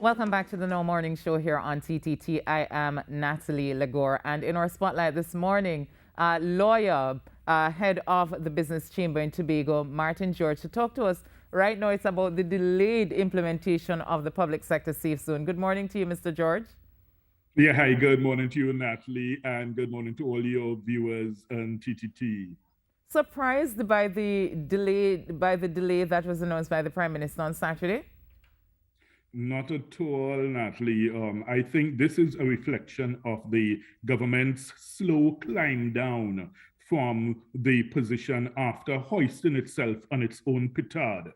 Welcome back to the No Morning Show here on TTT. I am Natalie Legore, and in our spotlight this morning, lawyer, head of the business chamber in Tobago, Martin George, to talk to us. Right now, it's about the delayed implementation of the public sector safe zone. Good morning to you, Mr. George. Yeah, hi, good morning to you, Natalie, and good morning to all your viewers on TTT. Surprised by the delay that was announced by the Prime Minister on Saturday? Not at all, Natalie. I think this is a reflection of the government's slow climb down from the position after hoisting itself on its own petard.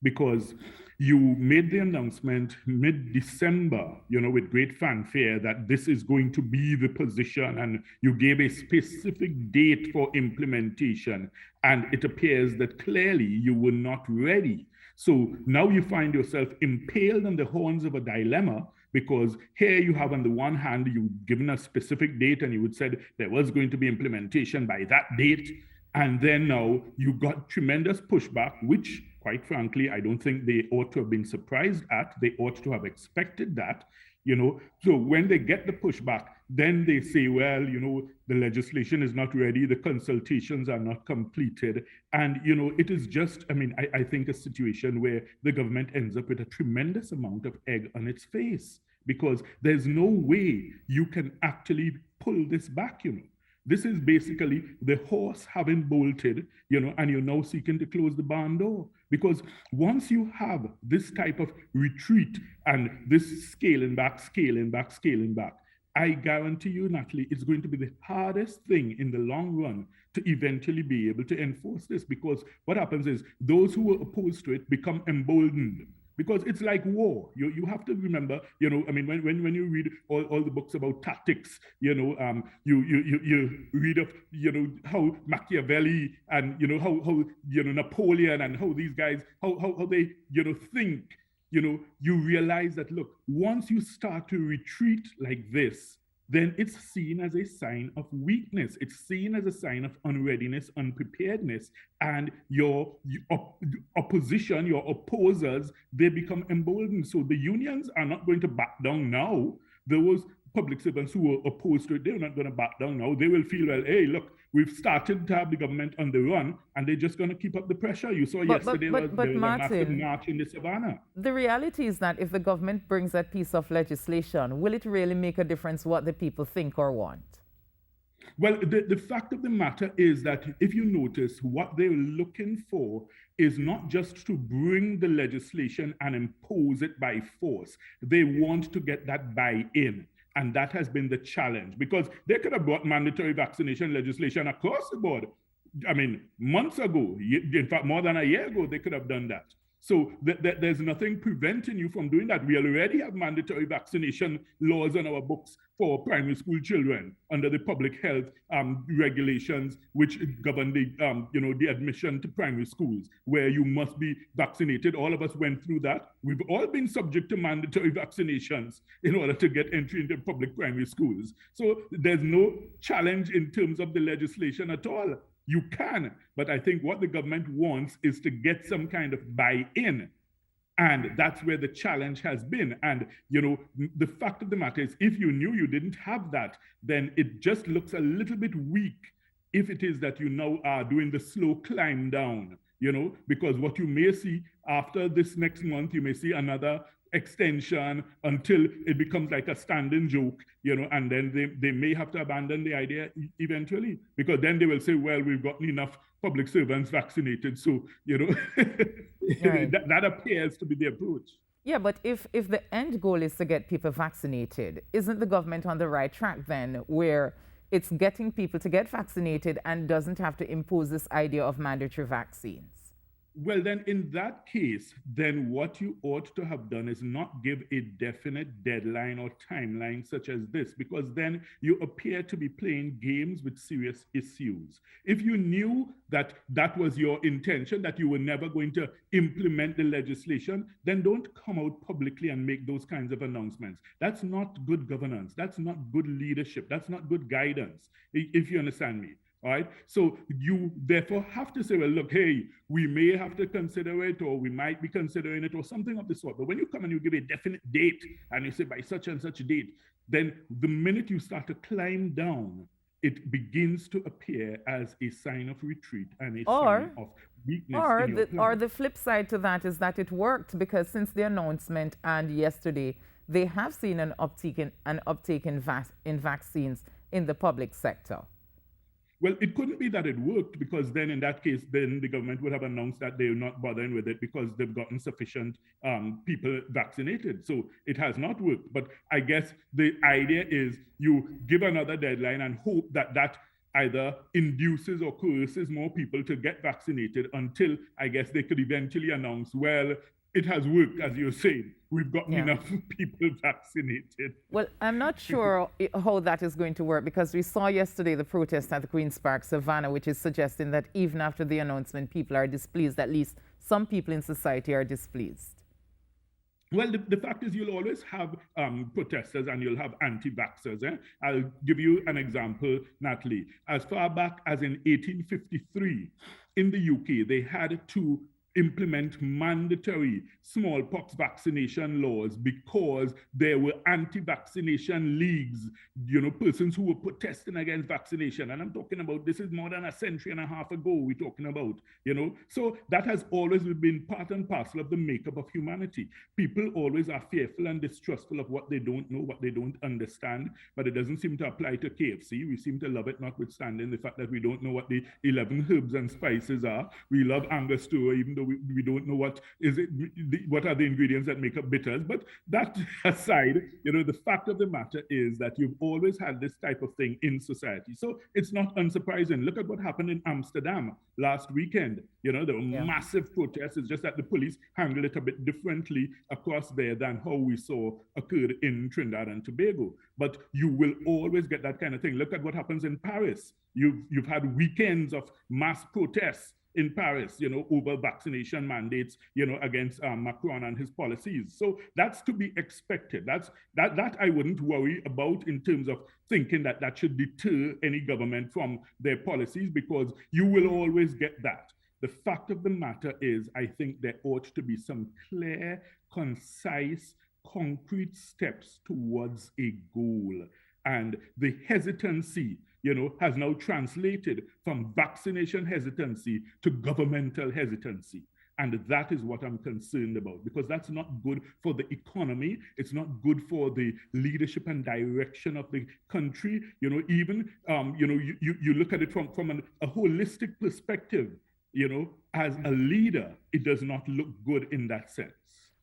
Because you made the announcement mid-December, with great fanfare that this is going to be the position, and you gave a specific date for implementation, and it appears that clearly you were not ready. So now you find yourself impaled on the horns of a dilemma, because here you have, on the one hand, you've given a specific date and you would said there was going to be implementation by that date. And then now you got tremendous pushback, which, quite frankly, I don't think they ought to have been surprised at. They ought to have expected that. So when they get the pushback, then they say, well, the legislation is not ready, the consultations are not completed. And, it is just, I think a situation where the government ends up with a tremendous amount of egg on its face, because there's no way you can actually pull this back, This is basically the horse having bolted, and you're now seeking to close the barn door. Because once you have this type of retreat and this scaling back, I guarantee you, Natalie, it's going to be the hardest thing in the long run to eventually be able to enforce this. Because what happens is those who are opposed to it become emboldened. Because it's like war. You have to remember, when you read all the books about tactics, you read of, how Machiavelli and, how Napoleon and how these guys, how they, think, you realize that, look, once you start to retreat like this, then it's seen as a sign of weakness. It's seen as a sign of unreadiness, unpreparedness, and your opposition, your opposers, they become emboldened. So the unions are not going to back down now. Those public servants who were opposed to it, they're not going to back down now. They will feel, well, hey, look, we've started to have the government on the run, and they're just going to keep up the pressure. You saw yesterday there was a massive march in the savannah. The reality is that if the government brings that piece of legislation, will it really make a difference what the people think or want? Well, the fact of the matter is that if you notice, what they're looking for is not just to bring the legislation and impose it by force. They want to get that buy-in. And that has been the challenge, because they could have brought mandatory vaccination legislation across the board. Months ago, in fact, more than a year ago, they could have done that. So there's nothing preventing you from doing that. We already have mandatory vaccination laws on our books for primary school children under the public health regulations, which govern the admission to primary schools, where you must be vaccinated. All of us went through that. We've all been subject to mandatory vaccinations in order to get entry into public primary schools. So there's no challenge in terms of the legislation at all. You can, but I think what the government wants is to get some kind of buy-in. And that's where the challenge has been. And, the fact of the matter is, if you knew you didn't have that, then it just looks a little bit weak if it is that you now are doing the slow climb down, because what you may see after this next month, you may see another extension until it becomes like a standing joke, and then they may have to abandon the idea eventually, because then they will say, well, we've gotten enough public servants vaccinated. So, Right. that appears to be the approach. Yeah, but if the end goal is to get people vaccinated, isn't the government on the right track then, where it's getting people to get vaccinated and doesn't have to impose this idea of mandatory vaccines? Well, then in that case, then what you ought to have done is not give a definite deadline or timeline such as this, because then you appear to be playing games with serious issues. If you knew that that was your intention, that you were never going to implement the legislation, then don't come out publicly and make those kinds of announcements. That's not good governance. That's not good leadership. That's not good guidance, if you understand me. All right. So you therefore have to say, well, look, hey, we may have to consider it, or we might be considering it, or something of the sort. But when you come and you give a definite date and you say by such and such a date, then the minute you start to climb down, it begins to appear as a sign of retreat and a sign Or of weakness Or in your or plan. the flip side to that is that it worked because since the announcement and yesterday, they have seen an uptake in vaccines in the public sector. Well, it couldn't be that it worked, because then in that case, then the government would have announced that they're not bothering with it because they've gotten sufficient people vaccinated. So it has not worked. But I guess the idea is you give another deadline and hope that that either induces or coerces more people to get vaccinated until I guess they could eventually announce, well, it has worked, as you're saying. We've gotten Yeah. enough people vaccinated. Well, I'm not sure how that is going to work because we saw yesterday the protest at the Queen's Park, Savannah, which is suggesting that even after the announcement, people are displeased. At least some people in society are displeased. Well, the fact is, you'll always have protesters and you'll have anti-vaxxers. I'll give you an example, Natalie. As far back as in 1853, in the UK, they had to implement mandatory smallpox vaccination laws because there were anti-vaccination leagues, persons who were protesting against vaccination. And I'm talking about, this is more than a century and a half ago we're talking about. So that has always been part and parcel of the makeup of humanity. People always are fearful and distrustful of what they don't know, what they don't understand, but it doesn't seem to apply to KFC. We seem to love it, notwithstanding the fact that we don't know what the 11 herbs and spices are. We love Angostura, even though we don't know what are the ingredients that make up bitters. But that aside, the fact of the matter is that you've always had this type of thing in society. So it's not unsurprising. Look at what happened in Amsterdam last weekend. There were massive protests. It's just that the police handled it a bit differently across there than how we saw occurred in Trinidad and Tobago. But you will always get that kind of thing. Look at what happens in Paris. You've had weekends of mass protests in Paris, over vaccination mandates, against Macron and his policies. So that's to be expected. That I wouldn't worry about in terms of thinking that should deter any government from their policies, because you will always get that. The fact of the matter is, I think there ought to be some clear, concise, concrete steps towards a goal. And the hesitancy, has now translated from vaccination hesitancy to governmental hesitancy. And that is what I'm concerned about, because that's not good for the economy. It's not good for the leadership and direction of the country. You look at it from a holistic perspective. As a leader, it does not look good in that sense.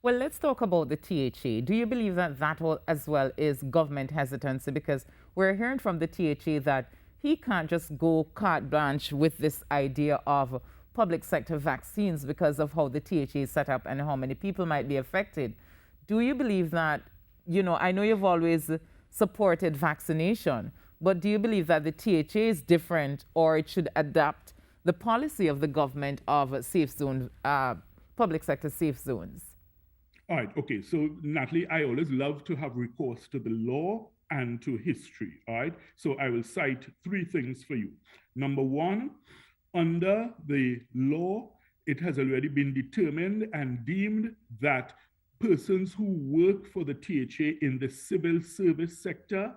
Well, let's talk about the THA. Do you believe that as well is government hesitancy? Because we're hearing from the THA that he can't just go carte blanche with this idea of public sector vaccines because of how the THA is set up and how many people might be affected. Do you believe that, I know you've always supported vaccination, but do you believe that the THA is different, or it should adapt the policy of the government of safe zone, public sector safe zones? All right, okay. So, Natalie, I always love to have recourse to the law and to history. All right. So, I will cite three things for you. Number one, under the law, it has already been determined and deemed that persons who work for the THA in the civil service sector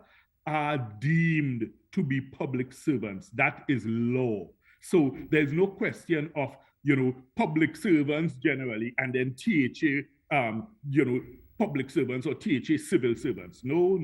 are deemed to be public servants. That is law. So, there's no question of, public servants generally, and then THA public servants or THA civil servants. No.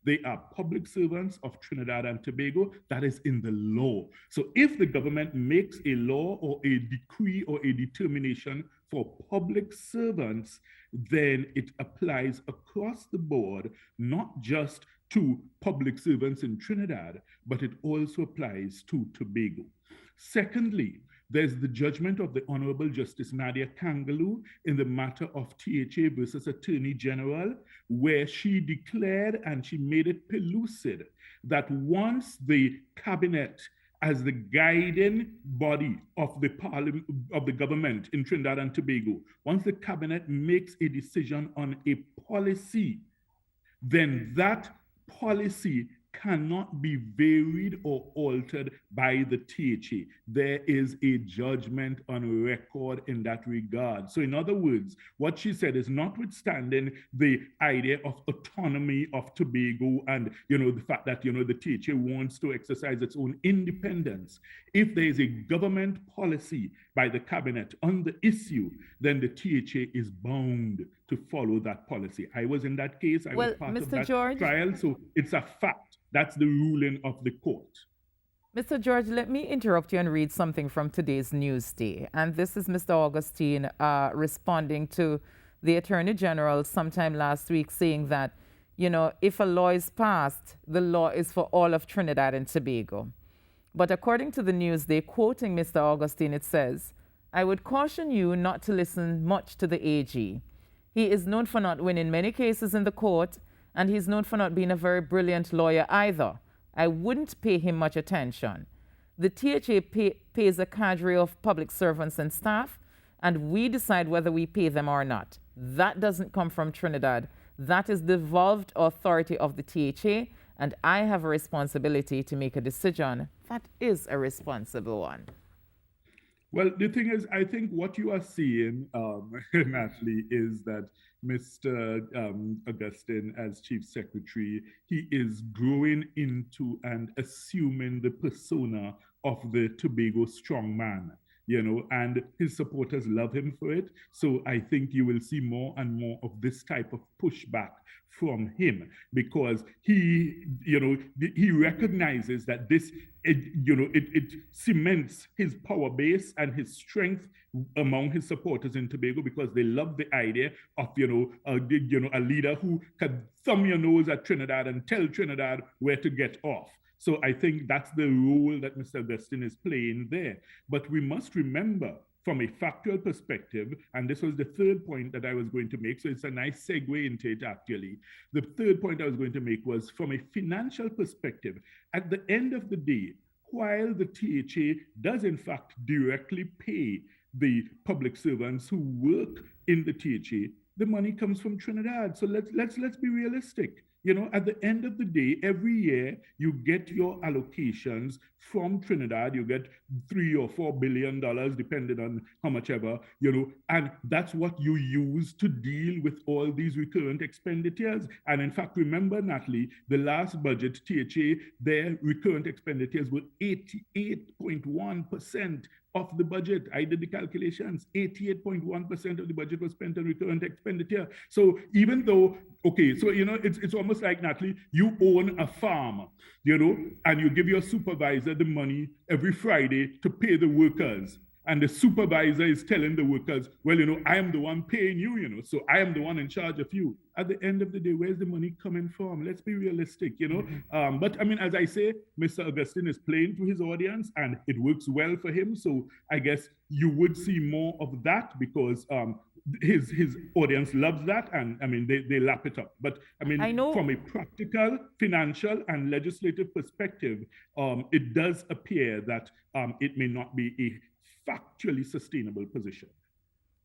They are public servants of Trinidad and Tobago. That is in the law. So if the government makes a law or a decree or a determination for public servants, then it applies across the board, not just to public servants in Trinidad, but it also applies to Tobago. Secondly, there's the judgment of the Honorable Justice Nadia Kangaloo in the matter of THA versus Attorney General, where she declared and she made it pellucid that once the cabinet, as the guiding body of the parliament, of the government in Trinidad and Tobago, once the cabinet makes a decision on a policy, then that policy cannot be varied or altered by the THA. There is a judgment on record in that regard. So in other words, what she said is, notwithstanding the idea of autonomy of Tobago and, the fact that, the THA wants to exercise its own independence, if there is a government policy by the cabinet on the issue, then the THA is bound to follow that policy. I was in that case. I was part of that trial. So it's a fact. That's the ruling of the court. Mr. George, let me interrupt you and read something from today's Newsday. And this is Mr. Augustine responding to the Attorney General sometime last week, saying that, if a law is passed, the law is for all of Trinidad and Tobago. But according to the Newsday, quoting Mr. Augustine, it says, "I would caution you not to listen much to the AG. He is known for not winning many cases in the court, and he's known for not being a very brilliant lawyer either. I wouldn't pay him much attention. The THA pays a cadre of public servants and staff, and we decide whether we pay them or not. That doesn't come from Trinidad. That is the devolved authority of the THA, and I have a responsibility to make a decision that is a responsible one." Well, the thing is, I think what you are seeing, Natalie, is that Mr. Augustine, as Chief Secretary, he is growing into and assuming the persona of the Tobago strongman. And his supporters love him for it. So I think you will see more and more of this type of pushback from him, because he recognizes that this, it cements his power base and his strength among his supporters in Tobago, because they love the idea of, a leader who can thumb your nose at Trinidad and tell Trinidad where to get off. So I think that's the role that Mr. Augustine is playing there. But we must remember, from a factual perspective, and this was the third point that I was going to make, so it's a nice segue into it actually. The third point I was going to make was, from a financial perspective, at the end of the day, while the THA does in fact directly pay the public servants who work in the THA, the money comes from Trinidad. So let's be realistic. At the end of the day, every year you get your allocations from Trinidad. You get $3 or $4 billion, depending on how much ever, and that's what you use to deal with all these recurrent expenditures. And in fact, remember, Natalie, the last budget, THA, their recurrent expenditures were 88.1% of the budget. I did the calculations. 88.1% of the budget was spent on recurrent expenditure. So even though, okay, so it's almost like, Natalie, you own a farm, and you give your supervisor the money every Friday to pay the workers. And the supervisor is telling the workers, well, I am the one paying you, so I am the one in charge of you. At the end of the day, where's the money coming from? Let's be realistic, But I mean, as I say, Mr. Augustine is playing to his audience, and it works well for him. So I guess you would see more of that, because his audience loves that, and I mean, they lap it up. But I mean, from a practical, financial, and legislative perspective, it does appear that it may not be a factually sustainable position.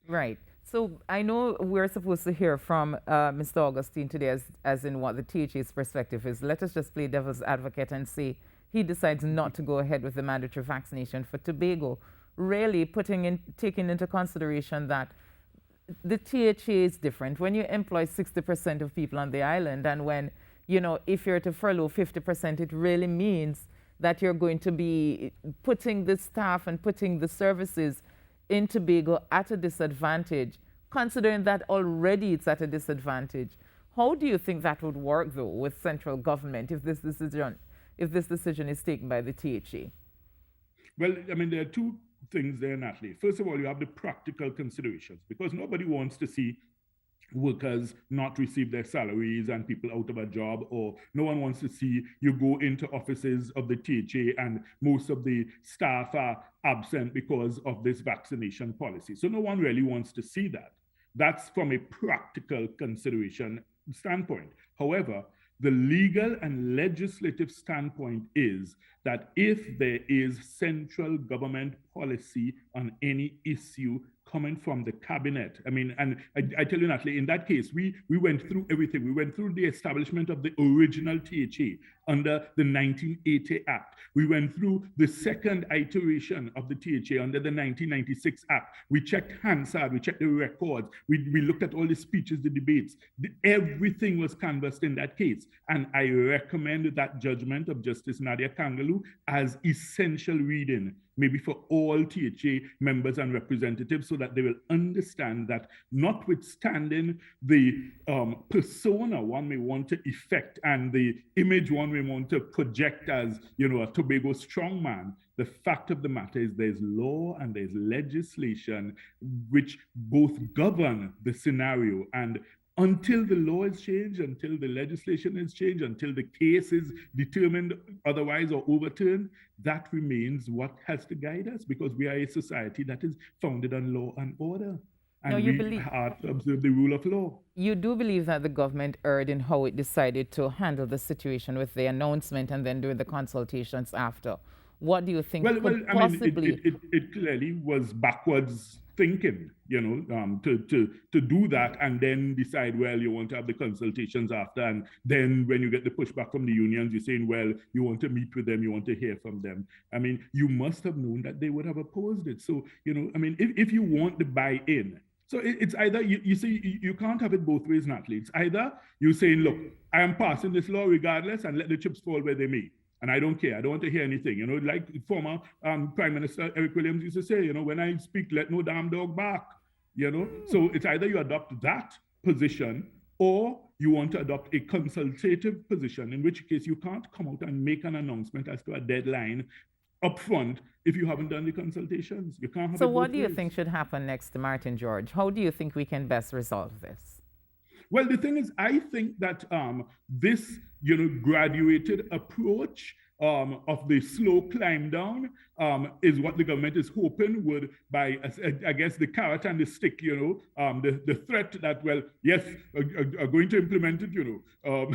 Right. So I know we're supposed to hear from Mr. Augustine today as in what the THA's perspective is. Let us just play devil's advocate and say he decides not to go ahead with the mandatory vaccination for Tobago, really taking into consideration that the THA is different. When you employ 60% of people on the island, and when, if you're to furlough 50%, it really means that you're going to be putting the staff and putting the services in Tobago at a disadvantage, considering that already it's at a disadvantage. How do you think that would work, though, with central government if this decision is taken by the THA? Well, I mean, there are two things there, Natalie. First of all, you have the practical considerations, because nobody wants to see workers not receive their salaries and people out of a job, or no one wants to see you go into offices of the THA and most of the staff are absent because of this vaccination policy. So no one really wants to see that. That's from a practical consideration standpoint. However, the legal and legislative standpoint is that if there is central government policy on any issue coming from the cabinet. I mean, and I tell you, Natalie, in that case, we went through everything. We went through the establishment of the original THA under the 1980 Act. We went through the second iteration of the THA under the 1996 Act. We checked Hansard, we checked the records, we looked at all the speeches, the debates. Everything was canvassed in that case. And I recommend that judgment of Justice Nadia Kangaloo as essential reading, maybe for all THA members and representatives, so that they will understand that notwithstanding the persona one may want to effect and the image one may want to project as, you know, a Tobago strongman, the fact of the matter is there's law and there's legislation which both govern the scenario. And until the law is changed, until the legislation is changed, until the case is determined otherwise or overturned, that remains what has to guide us, because we are a society that is founded on law and order. And we are to observe the rule of law. You do believe that the government erred in how it decided to handle the situation with the announcement and then doing the consultations after. What do you think could possibly... I mean, it clearly was backwards thinking, you know, to do that and then decide, well, you want to have the consultations after, and then when you get the pushback from the unions, you're saying, well, you want to meet with them, you want to hear from them. I mean, you must have known that they would have opposed it. So, you know, I mean, if you want the buy-in, so it's either, you see, you can't have it both ways, Natalie. It's either you're saying, look, I am passing this law regardless and let the chips fall where they may. And I don't care. I don't want to hear anything. You know, like former Prime Minister Eric Williams used to say, you know, when I speak, let no damn dog bark. You know, so it's either you adopt that position or you want to adopt a consultative position, in which case you can't come out and make an announcement as to a deadline upfront if you haven't done the consultations. You can't have So what do you think should happen next to Martin George? How do you think we can best resolve this? Well, the thing is, I think that this, you know, graduated approach of the slow climb down is what the government is hoping would, by, I guess, the carrot and the stick, you know, the threat that, well, yes, are going to implement it, you know.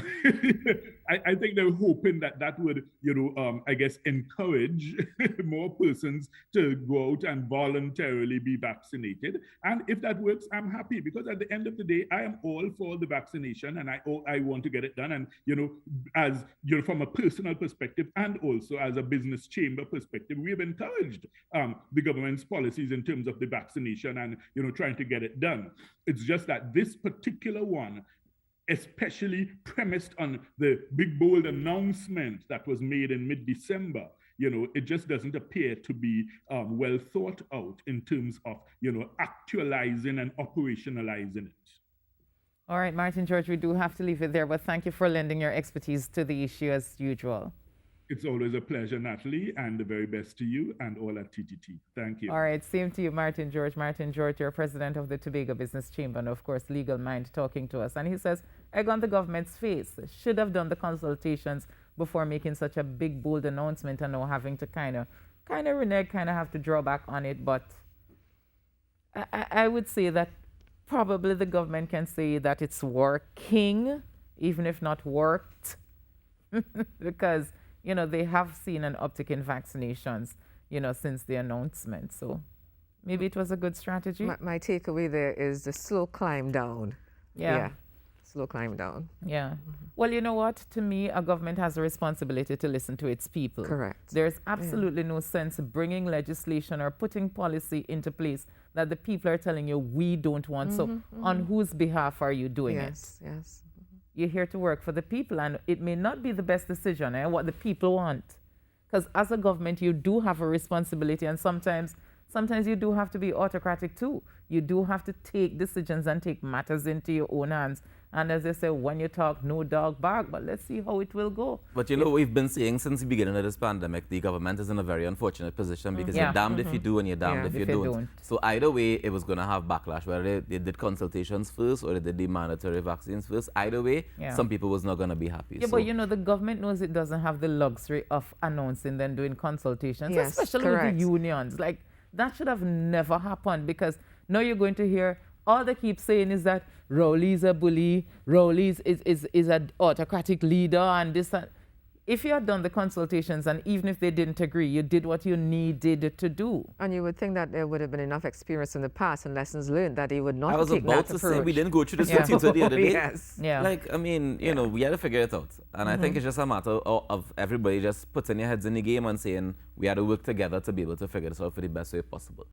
I think they're hoping that that would, you know, I guess, encourage more persons to go out and voluntarily be vaccinated. And if that works, I'm happy, because at the end of the day, I am all for the vaccination and I want to get it done. And, you know, as, you know, from a personal perspective and also as a business chamber perspective, we have encouraged the government's policies in terms of the vaccination and, you know, trying to get it done. It's just that this particular one, especially premised on the big bold announcement that was made in mid-December, you know, it just doesn't appear to be well thought out in terms of, you know, actualizing and operationalizing it. All right, Martin George, we do have to leave it there, but thank you for lending your expertise to the issue as usual. It's always a pleasure, Natalie, and the very best to you and all at TTT. Thank you. All right, same to you, Martin George. Martin George, you're president of the Tobago Business Chamber, and of course, Legal Mind, talking to us. And he says, egg on the government's face, should have done the consultations before making such a big, bold announcement, and now having to kind of renege, kind of have to draw back on it. But I would say that probably the government can say that it's working, even if not worked, because, you know, they have seen an uptick in vaccinations, you know, since the announcement. So maybe it was a good strategy. My takeaway there is the slow climb down. Yeah. Slow climb down. Yeah. Well, you know what? To me, a government has a responsibility to listen to its people. Correct. There's absolutely no sense bringing legislation or putting policy into place that the people are telling you we don't want. So on whose behalf are you doing it? Yes. You're here to work for the people, and it may not be the best decision, what the people want. Because as a government, you do have a responsibility, and sometimes you do have to be autocratic too. You do have to take decisions and take matters into your own hands. And as they say, when you talk, no dog bark, but let's see how it will go. But you know, we've been saying since the beginning of this pandemic, the government is in a very unfortunate position because you're damned if you do and you're damned if you don't. So either way, it was going to have backlash, whether they did consultations first or they did the mandatory vaccines first. Either way, some people was not going to be happy. Yeah, so, but you know, the government knows it doesn't have the luxury of announcing then doing consultations, especially with the unions. Like, that should have never happened, because now you're going to hear all they keep saying is that Rowley's a bully, Rowley's is an autocratic leader, and this. if you had done the consultations and even if they didn't agree, you did what you needed to do. And you would think that there would have been enough experience in the past and lessons learned that he would not I was take about that to approach. say we didn't go through this with you the other day. Yes. Yeah. Like, I mean, you know, we had to figure it out. And I think it's just a matter of everybody just putting your heads in the game and saying we had to work together to be able to figure this out for the best way possible.